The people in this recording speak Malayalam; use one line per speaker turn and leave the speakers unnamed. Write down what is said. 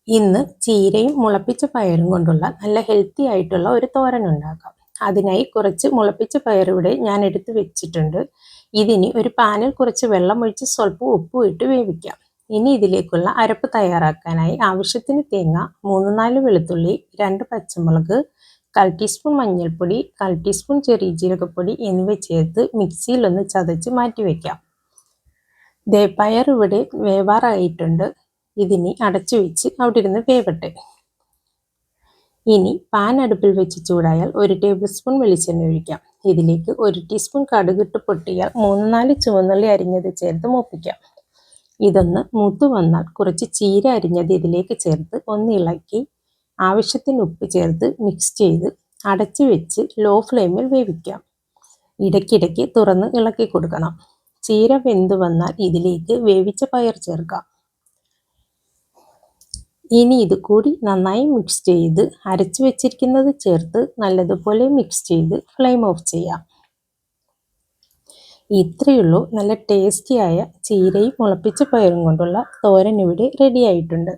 ഇന്ന് ചീരയും മുളപ്പിച്ച പയറും കൊണ്ടുള്ള നല്ല ഹെൽത്തി ആയിട്ടുള്ള ഒരു തോരൻ ഉണ്ടാക്കാം. അതിനായി കുറച്ച് മുളപ്പിച്ച പയർ ഇവിടെ ഞാൻ എടുത്ത് വെച്ചിട്ടുണ്ട്. ഇതിനി ഒരു പാനിൽ കുറച്ച് വെള്ളം ഒഴിച്ച് സ്വല്പം ഉപ്പും ഇട്ട് വേവിക്കാം. ഇനി ഇതിലേക്കുള്ള അരപ്പ് തയ്യാറാക്കാനായി ആവശ്യത്തിന് തേങ്ങ, 3-4 വെളുത്തുള്ളി, 2 പച്ചമുളക്, 1/4 ടീസ്പൂൺ മഞ്ഞൾപ്പൊടി, 1/4 ടീസ്പൂൺ ചെറിയ ജീരകപ്പൊടി എന്നിവ ചേർത്ത് മിക്സിയിൽ ഒന്ന് ചതച്ച് മാറ്റി വയ്ക്കാം. പയർ ഇവിടെ വേവാറായിട്ടുണ്ട്. ഇതിനി അടച്ചു വെച്ച് അവിടെ ഇരുന്ന് വേവട്ടെ. ഇനി പാൻ അടുപ്പിൽ വെച്ച് ചൂടായാൽ 1 ടേബിൾ സ്പൂൺ വെളിച്ചെണ്ണ ഒഴിക്കാം. ഇതിലേക്ക് 1 ടീസ്പൂൺ കടുകിട്ട് പൊട്ടിയാൽ 3-4 ചുവന്നുള്ളി അരിഞ്ഞത് ചേർത്ത് മൂപ്പിക്കാം. ഇതൊന്ന് മൂത്ത് വന്നാൽ കുറച്ച് ചീര അരിഞ്ഞത് ഇതിലേക്ക് ചേർത്ത് ഒന്ന് ഇളക്കി ആവശ്യത്തിന് ഉപ്പ് ചേർത്ത് മിക്സ് ചെയ്ത് അടച്ചു വെച്ച് ലോ ഫ്ലെയിമിൽ വേവിക്കാം. ഇടയ്ക്കിടയ്ക്ക് തുറന്ന് ഇളക്കി കൊടുക്കണം. ചീര വെന്ത് വന്നാൽ ഇതിലേക്ക് വേവിച്ച പയർ ചേർക്കാം. ഇനി ഇത് കൂടി നന്നായി മിക്സ് ചെയ്ത് അരച്ചു വെച്ചിരിക്കുന്നത് ചേർത്ത് നല്ലതുപോലെ മിക്സ് ചെയ്ത് ഫ്ലെയിം ഓഫ് ചെയ്യാം. ഇത്രയുള്ളൂ, നല്ല ടേസ്റ്റിയായ ചീരയും മുളപ്പിച്ച പയറും കൊണ്ടുള്ള തോരൻ ഇവിടെ റെഡി ആയിട്ടുണ്ട്.